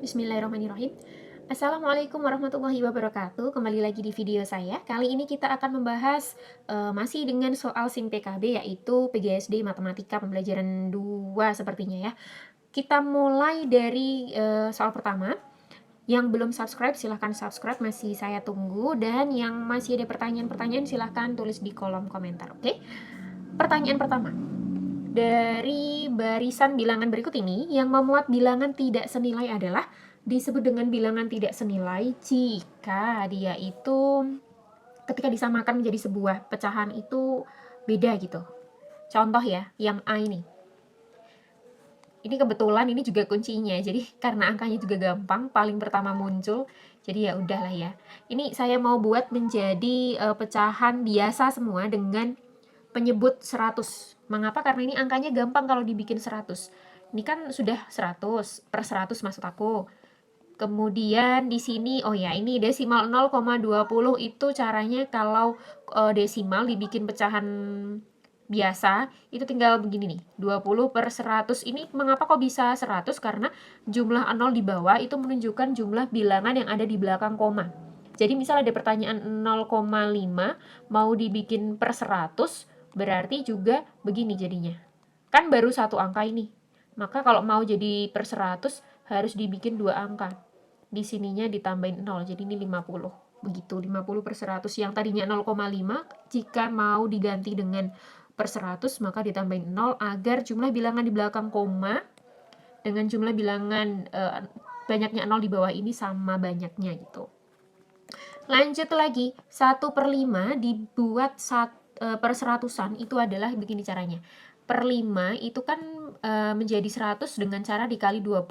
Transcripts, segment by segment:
Bismillahirrahmanirrahim. Assalamualaikum warahmatullahi wabarakatuh. Kembali lagi di video saya. Kali ini kita akan membahas masih dengan soal SIM PKB, yaitu PGSD Matematika Pembelajaran 2 sepertinya ya. Kita mulai dari soal pertama. Yang belum subscribe silahkan subscribe, masih saya tunggu. Dan yang masih ada pertanyaan-pertanyaan silahkan tulis di kolom komentar, oke? Pertanyaan pertama. Dari barisan bilangan berikut ini, yang memuat bilangan tidak senilai adalah disebut dengan bilangan tidak senilai jika dia itu ketika disamakan menjadi sebuah pecahan itu beda gitu. Contoh ya, yang A ini. Ini kebetulan ini juga kuncinya. Jadi karena angkanya juga gampang, paling pertama muncul. Jadi ya udahlah ya. Ini saya mau buat menjadi pecahan biasa semua dengan penyebut 100. Mengapa? Karena ini angkanya gampang kalau dibikin 100. Ini kan sudah 100 per 100 maksud aku. Kemudian di sini, oh ya, ini desimal 0,20 itu caranya kalau desimal dibikin pecahan biasa, itu tinggal begini nih, 20 per 100. Ini mengapa kok bisa 100? Karena jumlah 0 di bawah itu menunjukkan jumlah bilangan yang ada di belakang koma. Jadi misal ada pertanyaan 0,5 mau dibikin per 100, berarti juga begini jadinya. Kan baru satu angka ini. Maka kalau mau jadi per 100 harus dibikin dua angka. Di sininya ditambahin 0, jadi ini 50. Begitu, 50 per 100. Yang tadinya 0,5, jika mau diganti dengan per 100, maka ditambahin 0 agar jumlah bilangan di belakang koma dengan jumlah bilangan banyaknya 0 di bawah ini sama banyaknya gitu. Lanjut lagi, 1 per 5 dibuat per seratusan itu adalah begini caranya. Per 5 itu kan menjadi 100 dengan cara dikali 20.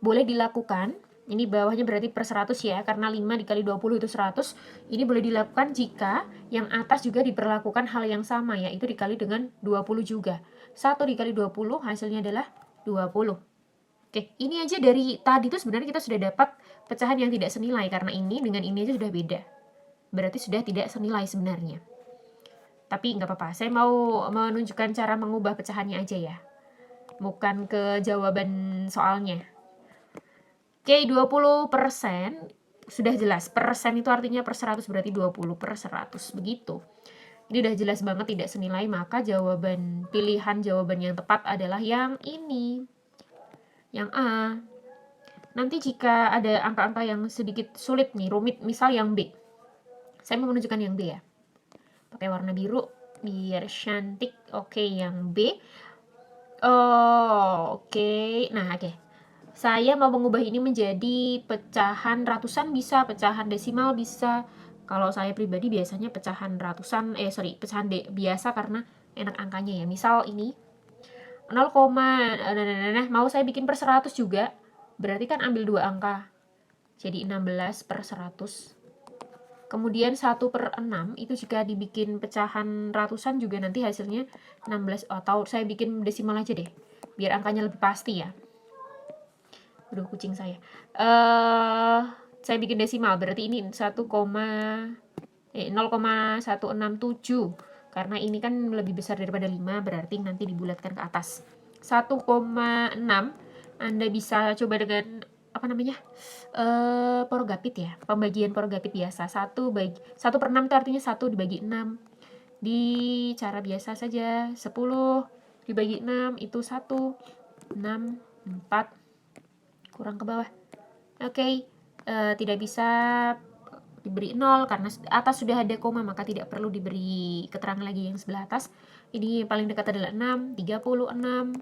Boleh dilakukan, ini bawahnya berarti per 100 ya, karena 5 dikali 20 itu 100. Ini boleh dilakukan jika yang atas juga diperlakukan hal yang sama, yaitu dikali dengan 20 juga. 1 dikali 20 hasilnya adalah 20. Oke, ini aja dari tadi tuh sebenarnya kita sudah dapat pecahan yang tidak senilai, karena ini dengan ini aja sudah beda. Berarti sudah tidak senilai sebenarnya. Tapi nggak apa-apa, saya mau menunjukkan cara mengubah pecahannya aja ya. Bukan ke jawaban soalnya. Oke, 20% sudah jelas. Persen itu artinya per 100, berarti 20 per 100. Begitu. Ini udah jelas banget tidak senilai, maka pilihan jawaban yang tepat adalah yang ini. Yang A. Nanti jika ada angka-angka yang sedikit sulit nih, rumit, misal yang B. Saya mau menunjukkan yang B ya. Pakai warna biru biar cantik. Oke, yang B. Oh, oke. Nah, oke. Saya mau mengubah ini menjadi pecahan ratusan bisa, pecahan desimal bisa. Kalau saya pribadi biasanya pecahan ratusan, pecahan biasa karena enak angkanya ya. Misal ini 0, mau saya bikin per 100 juga. Berarti kan ambil dua angka. Jadi 16 per 100. Kemudian 1 per 6 itu jika dibikin pecahan ratusan juga nanti hasilnya 16. Atau saya bikin desimal aja deh. Biar angkanya lebih pasti ya. Aduh, kucing saya. Saya bikin desimal. Berarti ini 0,167. Karena ini kan lebih besar daripada 5. Berarti nanti dibulatkan ke atas. 1,6 Anda bisa coba dengan porgapit ya, pembagian porgapit biasa. 1 per 6 itu artinya 1 dibagi 6. Di cara biasa saja, 10 dibagi 6 itu 1, 6, 4, kurang ke bawah. Oke, tidak bisa diberi 0 karena atas sudah ada koma, maka tidak perlu diberi keterangan lagi yang sebelah atas. Ini paling dekat adalah 6, 36.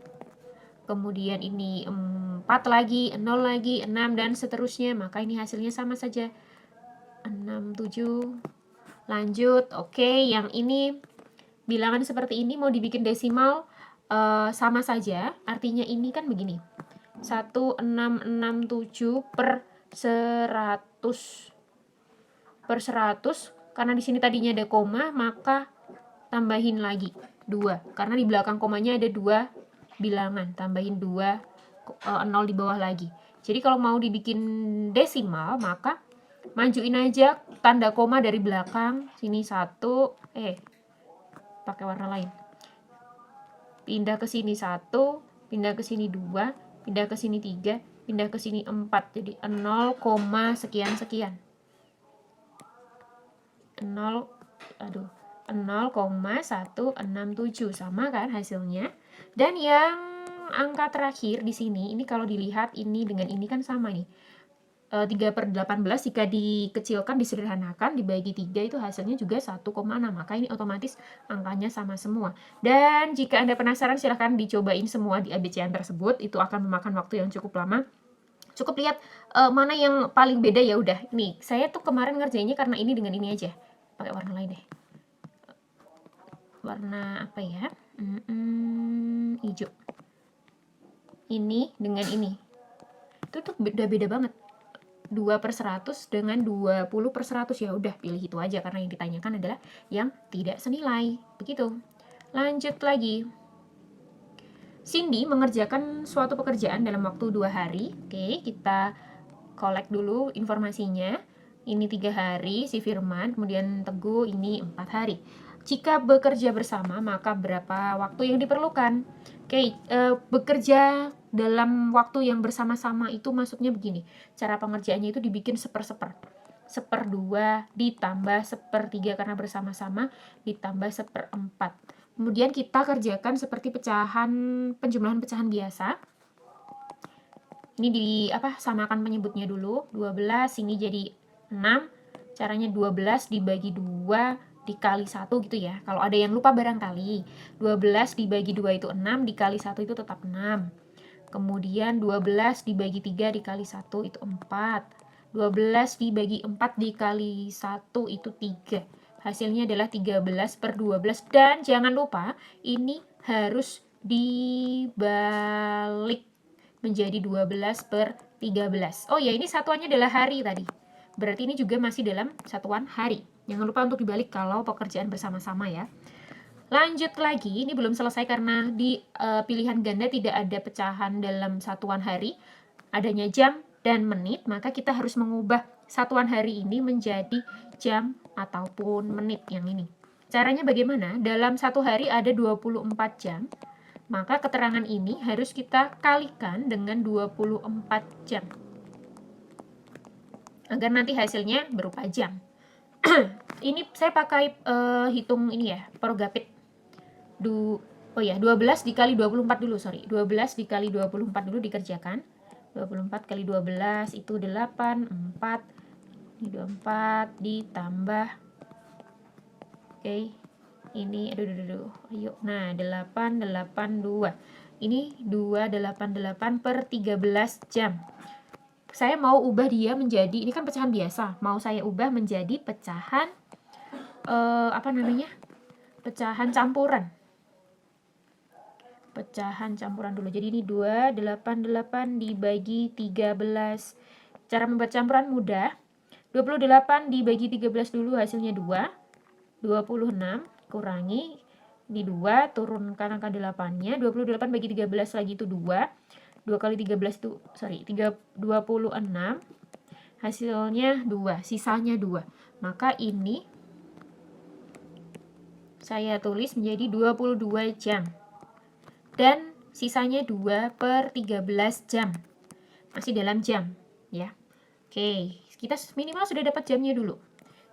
Kemudian ini 4 lagi, 0 lagi, 6 dan seterusnya, maka ini hasilnya sama saja. 6, 7. Lanjut, oke, yang ini bilangan seperti ini mau dibikin desimal sama saja. Artinya ini kan begini. 1667 per 100 per 100, karena di sini tadinya ada koma, maka tambahin lagi 2. Karena di belakang komanya ada 2 bilangan, tambahin 2 0 di bawah lagi. Jadi kalau mau dibikin desimal, maka majuin aja tanda koma dari belakang. Sini 1, pakai warna lain. Pindah ke sini 1, pindah ke sini 2, pindah ke sini 3. pindah ke sini 4, jadi 0, sekian-sekian. 0,167 sama kan hasilnya. Dan yang angka terakhir di sini, ini kalau dilihat ini dengan ini kan sama nih. 3/18 jika dikecilkan, disederhanakan, dibagi 3 itu hasilnya juga 1,6. Maka ini otomatis angkanya sama semua. Dan jika Anda penasaran, silahkan dicobain semua di ABC-an tersebut. Itu akan memakan waktu yang cukup lama. Cukup lihat mana yang paling beda, ya udah. Nih, saya tuh kemarin ngerjainnya karena ini dengan ini aja. Pakai warna lain deh. Warna apa ya? Hijau. Ini dengan ini. Itu tuh beda-beda banget. 2/100 dengan 20/100, ya udah pilih itu aja karena yang ditanyakan adalah yang tidak senilai. Begitu. Lanjut lagi. Cindy mengerjakan suatu pekerjaan dalam waktu 2 hari. Oke, kita collect dulu informasinya. Ini 3 hari si Firman, kemudian Teguh ini 4 hari. Jika bekerja bersama, maka berapa waktu yang diperlukan? Oke, bekerja dalam waktu yang bersama-sama itu maksudnya begini. Cara pengerjaannya itu dibikin 1/2 ditambah 1/3 karena bersama-sama, ditambah 1/4. Kemudian kita kerjakan seperti penjumlahan pecahan biasa. Ini samakan penyebutnya dulu. 12 ini jadi 6. Caranya 12 dibagi 2 dikali 1 gitu ya. Kalau ada yang lupa barangkali. 12 dibagi 2 itu 6, dikali 1 itu tetap 6. Kemudian 12 dibagi 3 dikali 1 itu 4. 12 dibagi 4 dikali 1 itu 3. Hasilnya adalah 13/12. Dan jangan lupa, ini harus dibalik menjadi 12/13. Oh ya, ini satuannya adalah hari tadi. Berarti ini juga masih dalam satuan hari. Jangan lupa untuk dibalik kalau pekerjaan bersama-sama ya. Lanjut lagi, ini belum selesai karena di pilihan ganda tidak ada pecahan dalam satuan hari, adanya jam dan menit, maka kita harus mengubah satuan hari ini menjadi jam ataupun menit yang ini. Caranya bagaimana? Dalam satu hari ada 24 jam, maka keterangan ini harus kita kalikan dengan 24 jam. Agar nanti hasilnya berupa jam. Ini saya pakai hitung ini ya, Progapit. 12 dikali 24 dulu, 12 dikali 24 dulu dikerjakan. 24 kali 12 itu 8, 4. Ini 24 ditambah. Oke. Ini ayo. Nah, 882. Ini 288/13 jam. Saya mau ubah dia menjadi, ini kan pecahan biasa, mau saya ubah menjadi pecahan pecahan campuran. Pecahan campuran dulu. Jadi ini 288 dibagi 13. Cara membuat campuran mudah. 28 dibagi 13 dulu, hasilnya 2. 26 kurangi ini 2, turunkan angka 8-nya. 28 bagi 13 lagi itu 2. 2 kali 13 itu 26. Hasilnya 2, sisanya 2. Maka ini saya tulis menjadi 22 jam. Dan sisanya 2/13 jam. Masih dalam jam ya. Oke, kita minimal sudah dapat jamnya dulu.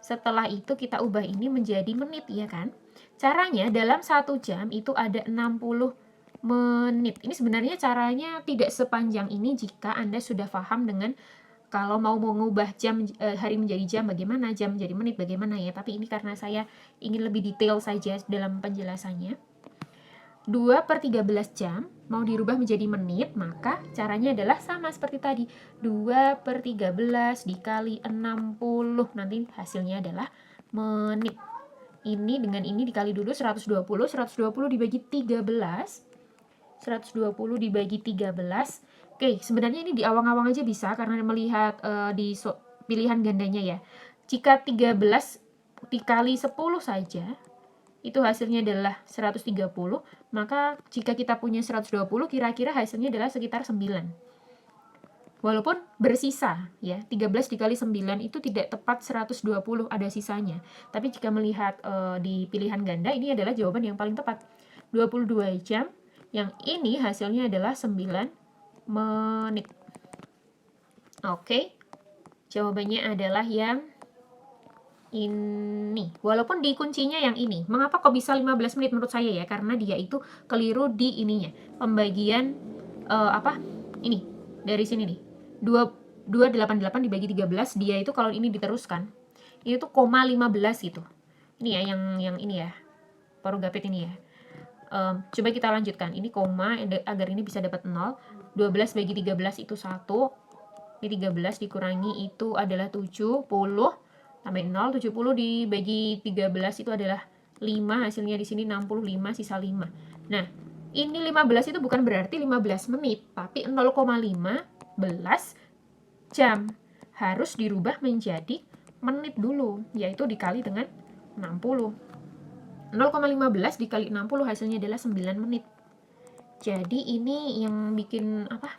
Setelah itu kita ubah ini menjadi menit ya kan. Caranya dalam 1 jam itu ada 60 menit. Ini sebenarnya caranya tidak sepanjang ini jika Anda sudah paham dengan kalau mau mengubah jam hari menjadi jam bagaimana, jam menjadi menit bagaimana ya. Tapi ini karena saya ingin lebih detail saja dalam penjelasannya. 2/13 jam mau dirubah menjadi menit, maka caranya adalah sama seperti tadi. 2/13 dikali 60, nanti hasilnya adalah menit. Ini dengan ini dikali dulu 120, 120 dibagi 13. 120 dibagi 13. Oke, sebenarnya ini di awang-awang aja bisa karena melihat di pilihan gandanya ya. Jika 13 dikali 10 saja, itu hasilnya adalah 130, maka jika kita punya 120, kira-kira hasilnya adalah sekitar 9. Walaupun bersisa, ya, 13 dikali 9 itu tidak tepat 120, ada sisanya. Tapi jika melihat di pilihan ganda, ini adalah jawaban yang paling tepat. 22 jam, yang ini hasilnya adalah 9 menit. Oke, jawabannya adalah yang ini. Walaupun di kuncinya yang ini. Mengapa kok bisa 15 menit menurut saya ya? Karena dia itu keliru di ininya. Pembagian apa? Ini. Dari sini nih. 288 dibagi 13, dia itu kalau ini diteruskan, itu koma 15 gitu. Ini ya yang ini ya. Paruh gapit ini ya. Coba kita lanjutkan. Ini koma agar ini bisa dapat 0. 12 bagi 13 itu 1. Ini 13 dikurangi itu adalah 70. Tambahin 0, 70 dibagi 13 itu adalah 5. Hasilnya di sini 65, sisa 5. Nah, ini 15 itu bukan berarti 15 menit, tapi 0,15 jam. Harus dirubah menjadi menit dulu, yaitu dikali dengan 60. 0,15 dikali 60 hasilnya adalah 9 menit. Jadi ini yang bikin apa?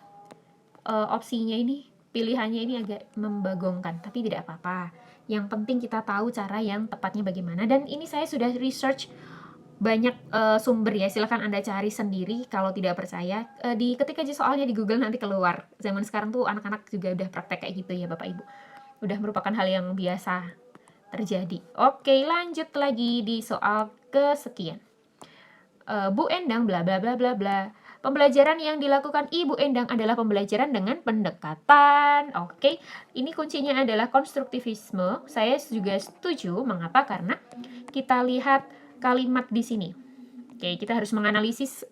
Opsinya ini, pilihannya ini agak membagongkan, tapi tidak apa-apa. Yang penting kita tahu cara yang tepatnya bagaimana. Dan ini saya sudah research banyak sumber ya, silahkan Anda cari sendiri kalau tidak percaya. Ketik aja soalnya di Google nanti keluar. Zaman sekarang tuh anak-anak juga udah praktek kayak gitu ya Bapak Ibu. Udah merupakan hal yang biasa terjadi. Oke, lanjut lagi di soal kesekian. Bu Endang bla bla bla bla bla. Pembelajaran yang dilakukan Ibu Endang adalah pembelajaran dengan pendekatan. Oke, ini kuncinya adalah konstruktivisme. Saya juga setuju. Mengapa? Karena kita lihat kalimat di sini. Oke, kita harus menganalisis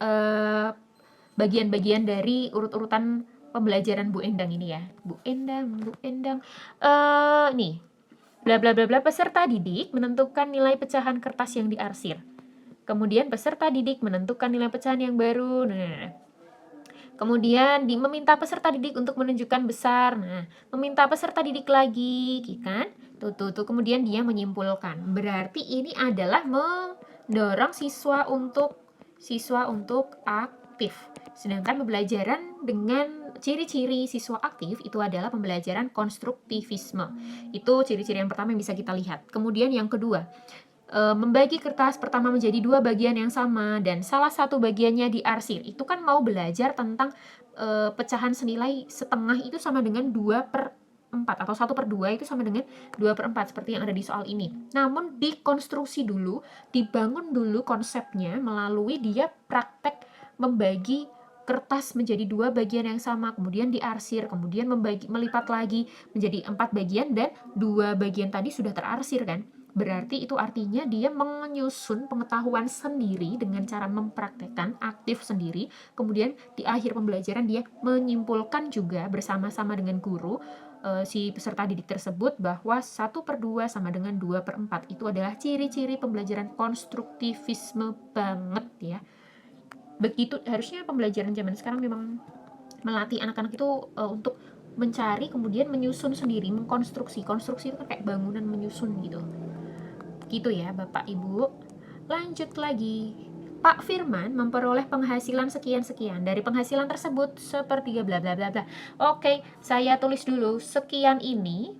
bagian-bagian dari urut-urutan pembelajaran Bu Endang ini ya. Bu Endang. Nih, bla bla bla bla. Peserta didik menentukan nilai pecahan kertas yang diarsir. Kemudian peserta didik menentukan nilai pecahan yang baru. Kemudian meminta peserta didik untuk menunjukkan besar. Nah, meminta peserta didik lagi, kan? Tuh. Kemudian dia menyimpulkan. Berarti ini adalah mendorong siswa untuk aktif. Sedangkan pembelajaran dengan ciri-ciri siswa aktif itu adalah pembelajaran konstruktivisme. Itu ciri-ciri yang pertama yang bisa kita lihat. Kemudian yang kedua, membagi kertas pertama menjadi 2 bagian yang sama dan salah satu bagiannya diarsir. Itu kan mau belajar tentang pecahan senilai setengah itu sama dengan 2/4 atau 1/2 itu sama dengan 2/4 seperti yang ada di soal ini. Namun dikonstruksi dulu, dibangun dulu konsepnya melalui dia praktek membagi kertas menjadi 2 bagian yang sama, kemudian diarsir, kemudian melipat lagi menjadi 4 bagian dan 2 bagian tadi sudah terarsir kan. Berarti itu artinya dia menyusun pengetahuan sendiri dengan cara mempraktekkan aktif sendiri. Kemudian di akhir pembelajaran dia menyimpulkan juga bersama-sama dengan guru si peserta didik tersebut bahwa 1/2 sama dengan 2/4. Itu adalah ciri-ciri pembelajaran konstruktivisme banget ya. Begitu harusnya pembelajaran zaman sekarang memang melatih anak-anak itu untuk mencari kemudian menyusun sendiri, mengkonstruksi. Konstruksi itu kan kayak bangunan menyusun gitu. Gitu ya Bapak Ibu. Lanjut lagi. Pak Firman memperoleh penghasilan sekian-sekian. Dari penghasilan tersebut sepertiga bla bla bla bla. Oke, saya tulis dulu sekian ini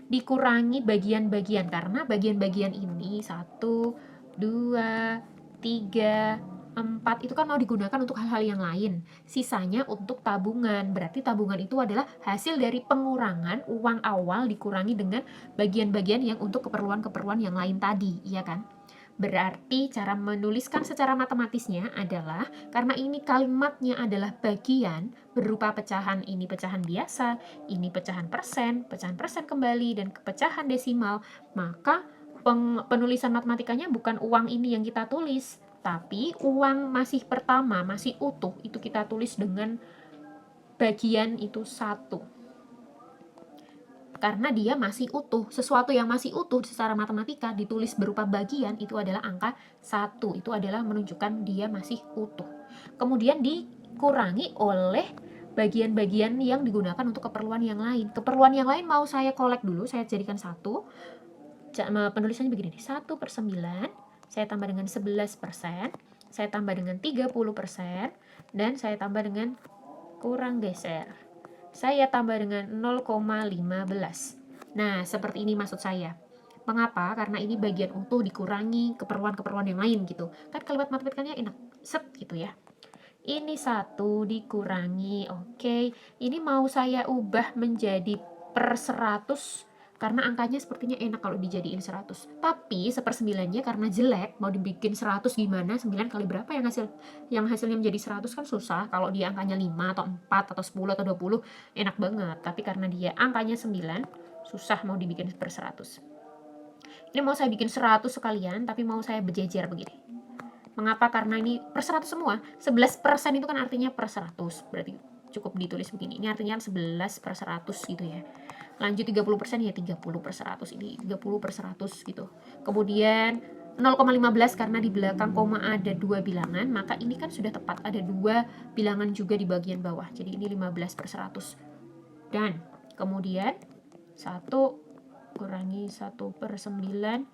dikurangi bagian-bagian karena bagian-bagian ini 1, 2, 3, 4 itu kan mau digunakan untuk hal-hal yang lain. Sisanya untuk tabungan. Berarti tabungan itu adalah hasil dari pengurangan uang awal dikurangi dengan bagian-bagian yang untuk keperluan-keperluan yang lain tadi, iya kan? Berarti cara menuliskan secara matematisnya adalah karena ini kalimatnya adalah bagian berupa pecahan, ini pecahan biasa, ini pecahan persen kembali, dan pecahan desimal, maka penulisan matematikanya bukan uang ini yang kita tulis, tapi uang masih pertama, masih utuh, itu kita tulis dengan bagian itu 1. Karena dia masih utuh. Sesuatu yang masih utuh secara matematika ditulis berupa bagian itu adalah angka 1. Itu adalah menunjukkan dia masih utuh. Kemudian dikurangi oleh bagian-bagian yang digunakan untuk keperluan yang lain. Keperluan yang lain mau saya kolek dulu, saya jadikan 1. Penulisannya begini nih, 1/9, saya tambah dengan 11%, saya tambah dengan 30%, dan saya tambah dengan kurang geser. Saya tambah dengan 0,15. Nah, seperti ini maksud saya. Mengapa? Karena ini bagian utuh dikurangi keperluan-keperluan yang lain gitu. Kan kalimat matematikanya enak, set gitu ya. Ini 1 dikurangi. Oke, ini mau saya ubah menjadi per 100 karena angkanya sepertinya enak kalau dijadiin 100. Tapi 1/9-nya karena jelek, mau dibikin 100 gimana? 9 kali berapa yang hasilnya menjadi 100 kan susah. Kalau dia angkanya 5 atau 4 atau 10 atau 20 enak banget. Tapi karena dia angkanya 9, susah mau dibikin per 100. Ini mau saya bikin 100 sekalian, tapi mau saya berjejer begini. Mengapa? Karena ini per 100 semua. 11% itu kan artinya per 100. Berarti cukup ditulis begini. Ini artinya 11/100 gitu ya. Lanjut 30% ya 30/100. Ini 30/100 gitu. Kemudian 0,15 karena di belakang koma ada 2 bilangan, maka ini kan sudah tepat. Ada 2 bilangan juga di bagian bawah. Jadi ini 15/100. Dan kemudian 1 kurangi 1/9.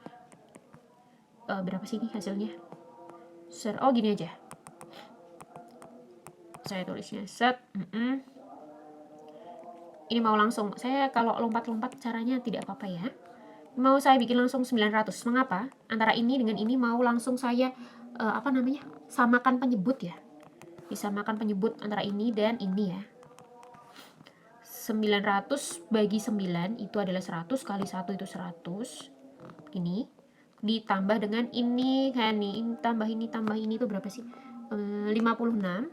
Berapa sih ini hasilnya? Oh gini aja, saya tulisnya set. Ini mau langsung, saya kalau lompat-lompat caranya tidak apa-apa ya. Mau saya bikin langsung 900. Mengapa? Antara ini dengan ini mau langsung saya samakan penyebut ya. Disamakan penyebut antara ini dan ini ya. 900 bagi 9 itu adalah 100 kali 1 itu 100. Ini ditambah dengan ini kan nih, tambah ini itu berapa sih? 56.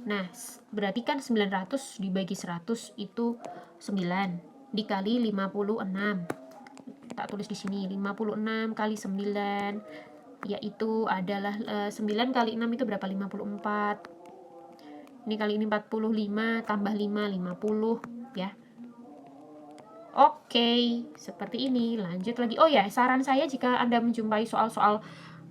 Nah, berarti kan 900 dibagi 100 itu 9 dikali 56. Tak tulis di sini 56 kali 9 yaitu adalah 9 kali 6 itu berapa? 54. Ini kali ini 45 tambah 5 50 ya. Oke, seperti ini. Lanjut lagi. Oh ya, saran saya jika Anda menjumpai soal-soal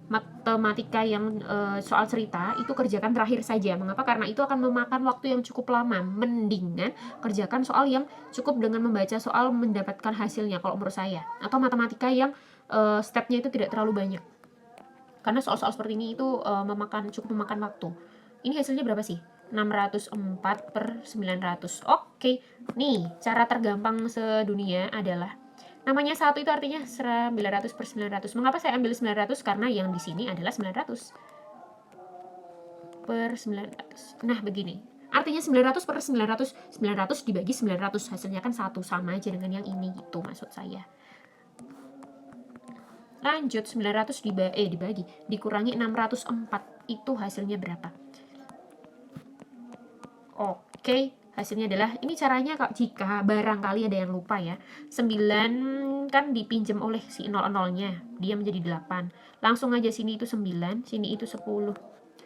matematika yang soal cerita, itu kerjakan terakhir saja. Mengapa? Karena itu akan memakan waktu yang cukup lama. Mendingan kerjakan soal yang cukup dengan membaca soal mendapatkan hasilnya kalau menurut saya. Atau matematika yang stepnya itu tidak terlalu banyak. Karena soal-soal seperti ini itu cukup memakan waktu. Ini hasilnya berapa sih? 604/900. Oke, nih cara tergampang sedunia adalah namanya 1 itu artinya 900/900. Mengapa saya ambil 900? Karena yang di sini adalah 900/900. Nah, begini. Artinya 900/900, 900 dibagi 900, hasilnya kan 1, sama aja dengan yang ini gitu maksud saya. Lanjut, 900 dibagi dikurangi 604, itu hasilnya berapa? Oke, hasilnya adalah, ini caranya jika barangkali ada yang lupa ya, 9 kan dipinjam oleh si 00-nya, dia menjadi 8. Langsung aja sini itu 9, sini itu 10.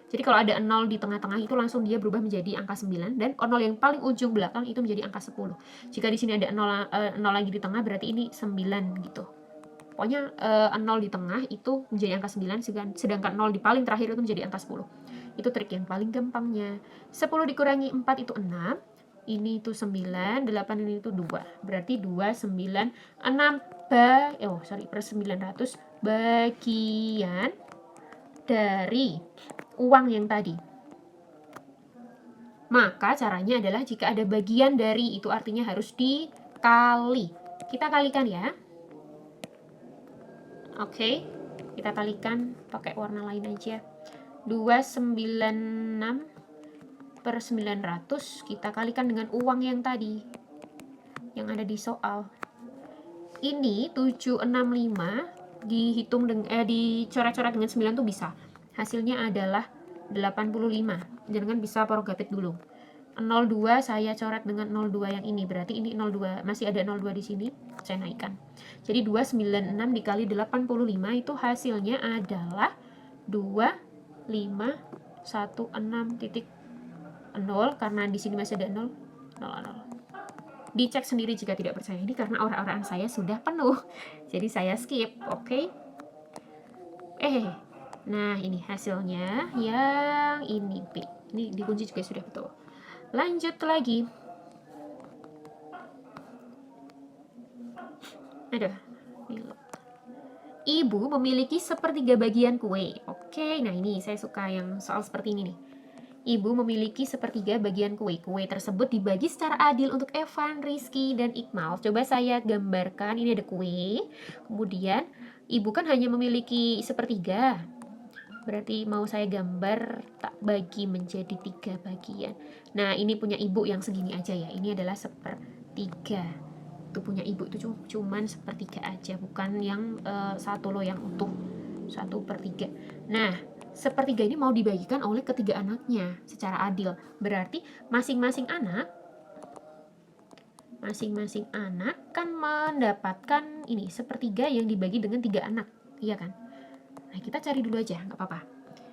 Jadi kalau ada 0 di tengah-tengah itu langsung dia berubah menjadi angka 9, dan 0 yang paling ujung belakang itu menjadi angka 10. Jika di sini ada 0 lagi di tengah, berarti ini 9 gitu. Pokoknya 0 di tengah itu menjadi angka 9, sedangkan 0 di paling terakhir itu menjadi angka 10. Itu trik yang paling gampangnya. 10 dikurangi 4 itu 6. Ini itu 9, 8 ini itu 2. Berarti 296 per 900 bagian dari uang yang tadi. Maka caranya adalah jika ada bagian dari, itu artinya harus dikali. Kita kalikan ya. Oke, kita kalikan pakai warna lain aja. 296/900 kita kalikan dengan uang yang tadi yang ada di soal. Ini 765 dihitung dicoret-coret dengan 9 tuh bisa. Hasilnya adalah 85. Jangan bisa progatif dulu. 02 saya coret dengan 02 yang ini, berarti ini 02, masih ada 02 di sini, saya naikkan. Jadi 296 dikali 85 itu hasilnya adalah 2516.0, karena di sini masih ada 0. Dicek sendiri jika tidak percaya. Ini karena orang-orang saya sudah penuh, jadi saya skip. Oke. Nah ini hasilnya yang ini B. Ini dikunci juga sudah betul. Lanjut lagi. Ibu memiliki 1/3 bagian kue. Oke, nah ini saya suka yang soal seperti ini nih. Ibu memiliki 1/3 bagian kue. Kue tersebut dibagi secara adil untuk Evan, Rizky, dan Iqmal. Coba saya gambarkan, ini ada kue. Kemudian, ibu kan hanya memiliki 1/3. Berarti mau saya gambar tak bagi menjadi 3 bagian. Nah, ini punya ibu yang segini aja ya. Ini adalah 1/3. Itu punya ibu itu cuman 1/3 aja, bukan yang 1 loh yang utuh 1/3. Nah, 1/3 ini mau dibagikan oleh ketiga anaknya secara adil. Berarti masing-masing anak kan mendapatkan ini 1/3 yang dibagi dengan 3 anak, iya kan? Nah, kita cari dulu aja, nggak apa-apa.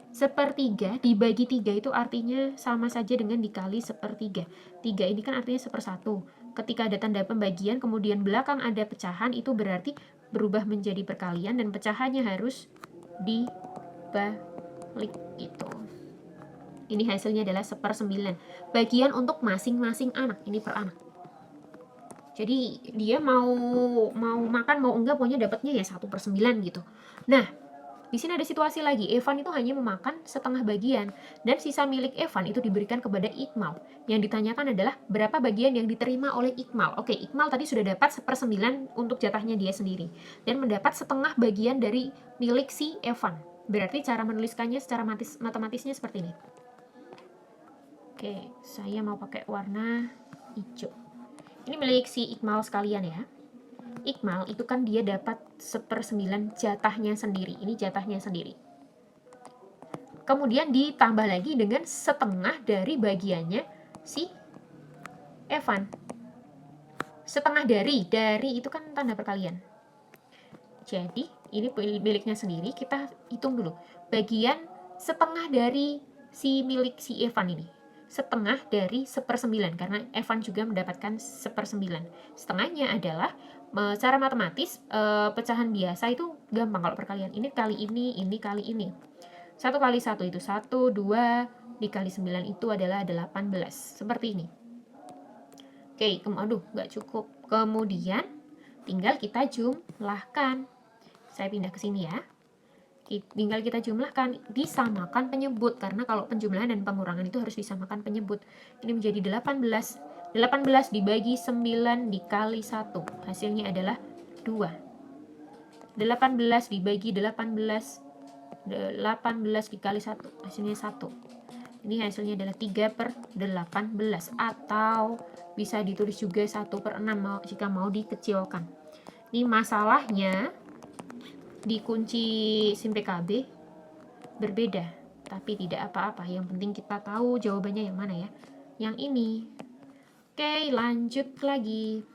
1/3 dibagi 3 itu artinya sama saja dengan dikali 1/3. 3 ini kan artinya 1/1. Ketika ada tanda pembagian, kemudian belakang ada pecahan, itu berarti berubah menjadi perkalian dan pecahannya harus dibalik gitu. Ini hasilnya adalah 1/9. Bagian untuk masing-masing anak, ini per anak. Jadi dia mau makan mau enggak pokoknya dapatnya ya 1/9 gitu. Nah, di sini ada situasi lagi, Evan itu hanya memakan setengah bagian dan sisa milik Evan itu diberikan kepada Ikmal. Yang ditanyakan adalah berapa bagian yang diterima oleh Ikmal. Oke, Ikmal tadi sudah dapat 1/9 untuk jatahnya dia sendiri dan mendapat setengah bagian dari milik si Evan. Berarti cara menuliskannya secara matematisnya seperti ini. Oke, saya mau pakai warna hijau. Ini milik si Ikmal sekalian ya. Ikmal itu kan dia dapat 1/9 jatahnya sendiri. Ini jatahnya sendiri. Kemudian ditambah lagi dengan setengah dari bagiannya si Evan. Setengah dari itu kan tanda perkalian. Jadi ini miliknya sendiri, kita hitung dulu. Bagian setengah dari si milik si Evan ini. Setengah dari 1/9 karena Evan juga mendapatkan 1/9. Setengahnya adalah secara matematis pecahan biasa itu gampang kalau perkalian. Ini kali ini kali ini. 1 kali 1 itu 1, 2 dikali 9 itu adalah 18. Seperti ini. Oke, aduh nggak cukup. Kemudian tinggal kita jumlahkan. Saya pindah ke sini ya. Tinggal kita jumlahkan, disamakan penyebut karena kalau penjumlahan dan pengurangan itu harus disamakan penyebut. Ini menjadi 18. 18 dibagi 9 dikali 1 hasilnya adalah 2. 18 dibagi 18 dikali 1 hasilnya 1. Ini hasilnya adalah 3/18 atau bisa ditulis juga 1/6 jika mau dikecilkan. Ini masalahnya di kunci SIM PKB berbeda, tapi tidak apa-apa. Yang penting kita tahu jawabannya yang mana ya. Yang ini. Oke, lanjut lagi.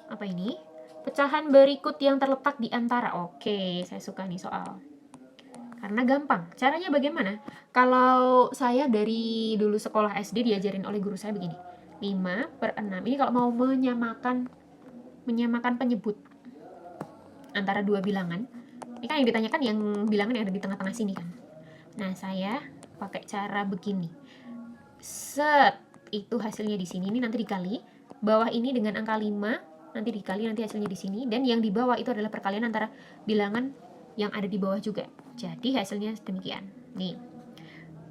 Apa ini? Pecahan berikut yang terletak di antara. Oke, saya suka nih soal. Karena gampang. Caranya bagaimana? Kalau saya dari dulu sekolah SD diajarin oleh guru saya begini. 5/6. Ini kalau mau menyamakan penyebut antara dua bilangan. Ini kan yang ditanyakan yang bilangan yang ada di tengah-tengah sini kan. Nah, saya pakai cara begini. Set, itu hasilnya di sini. Ini nanti dikali. Bawah ini dengan angka 5, nanti dikali, nanti hasilnya di sini. Dan yang di bawah itu adalah perkalian antara bilangan yang ada di bawah juga. Jadi hasilnya demikian. Nih.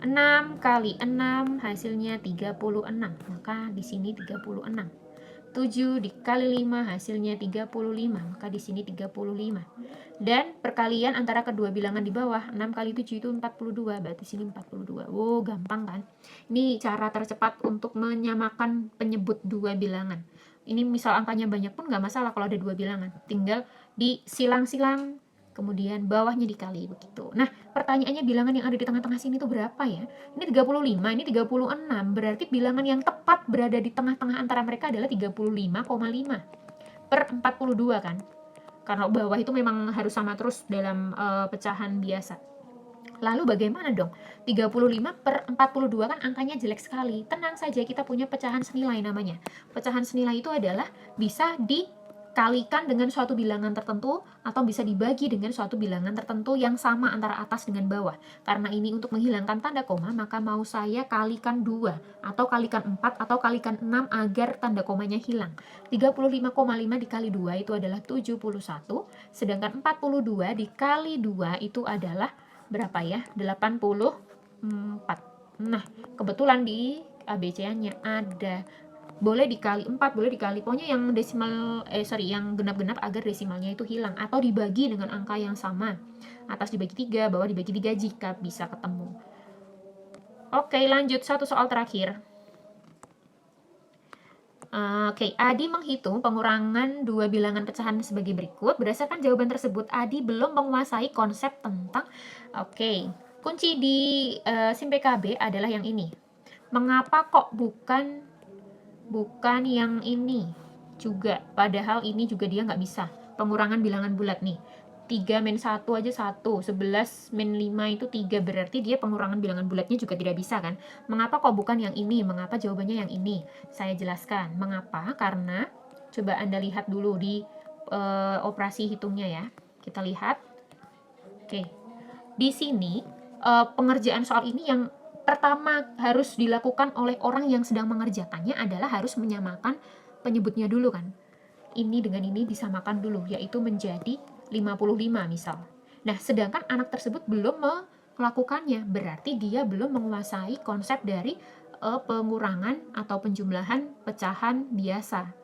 6 kali 6 hasilnya 36. Maka di sini 36. 7 dikali 5 hasilnya 35, maka di sini 35. Dan perkalian antara kedua bilangan di bawah, 6 kali 7 itu 42, berarti sini 42. Wow, gampang kan? Ini cara tercepat untuk menyamakan penyebut dua bilangan. Ini misal angkanya banyak pun nggak masalah kalau ada dua bilangan. Tinggal disilang-silang, kemudian bawahnya dikali begitu. Nah, pertanyaannya bilangan yang ada di tengah-tengah sini itu berapa ya? Ini 35, ini 36. Berarti bilangan yang tepat berada di tengah-tengah antara mereka adalah 35,5/42 kan? Karena bawah itu memang harus sama terus dalam pecahan biasa. Lalu bagaimana dong? 35/42 kan angkanya jelek sekali. Tenang saja, kita punya pecahan senilai namanya. Pecahan senilai itu adalah bisa dikalikan dengan suatu bilangan tertentu atau bisa dibagi dengan suatu bilangan tertentu yang sama antara atas dengan bawah. Karena ini untuk menghilangkan tanda koma, maka mau saya kalikan 2 atau kalikan 4 atau kalikan 6 agar tanda komanya hilang. 35,5 dikali 2 itu adalah 71, sedangkan 42 dikali 2 itu adalah berapa ya? 84. Nah, kebetulan di ABC-nya ada boleh dikali 4, boleh dikali, pokoknya yang yang genap-genap agar desimalnya itu hilang, atau dibagi dengan angka yang sama. Atas dibagi 3, bawah dibagi 3 jika bisa ketemu. Oke, lanjut satu soal terakhir. Oke, Adi menghitung pengurangan dua bilangan pecahan sebagai berikut. Berdasarkan jawaban tersebut, Adi belum menguasai konsep tentang... Oke, kunci di SIM PKB adalah yang ini. Mengapa kok bukan yang ini juga? Padahal ini juga dia nggak bisa. Pengurangan bilangan bulat nih. 3 min 1 aja 1, 11 min 5 itu 3, berarti dia pengurangan bilangan bulatnya juga tidak bisa kan. Mengapa kok bukan yang ini? Mengapa jawabannya yang ini? Saya jelaskan. Mengapa? Karena coba Anda lihat dulu di operasi hitungnya ya. Kita lihat. Oke. Di sini pengerjaan soal ini yang pertama harus dilakukan oleh orang yang sedang mengerjakannya adalah harus menyamakan penyebutnya dulu kan. Ini dengan ini disamakan dulu, yaitu menjadi 55 misal. Nah, sedangkan anak tersebut belum melakukannya, berarti dia belum menguasai konsep dari pengurangan atau penjumlahan pecahan biasa.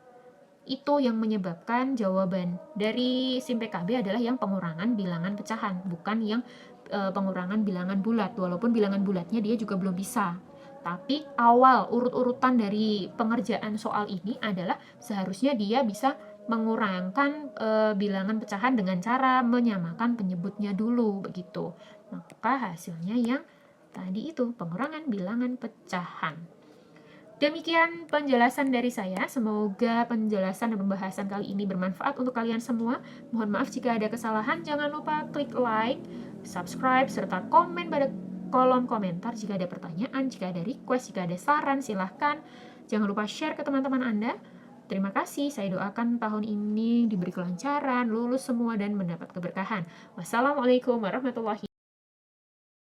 Itu yang menyebabkan jawaban dari SIM PKB adalah yang pengurangan bilangan pecahan, bukan yang pengurangan bilangan bulat. Walaupun bilangan bulatnya dia juga belum bisa. Tapi awal urut-urutan dari pengerjaan soal ini adalah seharusnya dia bisa mengurangkan bilangan pecahan dengan cara menyamakan penyebutnya dulu begitu. Maka hasilnya yang tadi itu pengurangan bilangan pecahan. Demikian penjelasan dari saya. Semoga penjelasan dan pembahasan kali ini bermanfaat untuk kalian semua. Mohon maaf jika ada kesalahan. Jangan lupa klik like, subscribe, serta komen pada kolom komentar jika ada pertanyaan, jika ada request, jika ada saran, silahkan. Jangan lupa share ke teman-teman Anda. Terima kasih, saya doakan tahun ini diberi kelancaran, lulus semua, dan mendapat keberkahan. Wassalamualaikum warahmatullahi wabarakatuh.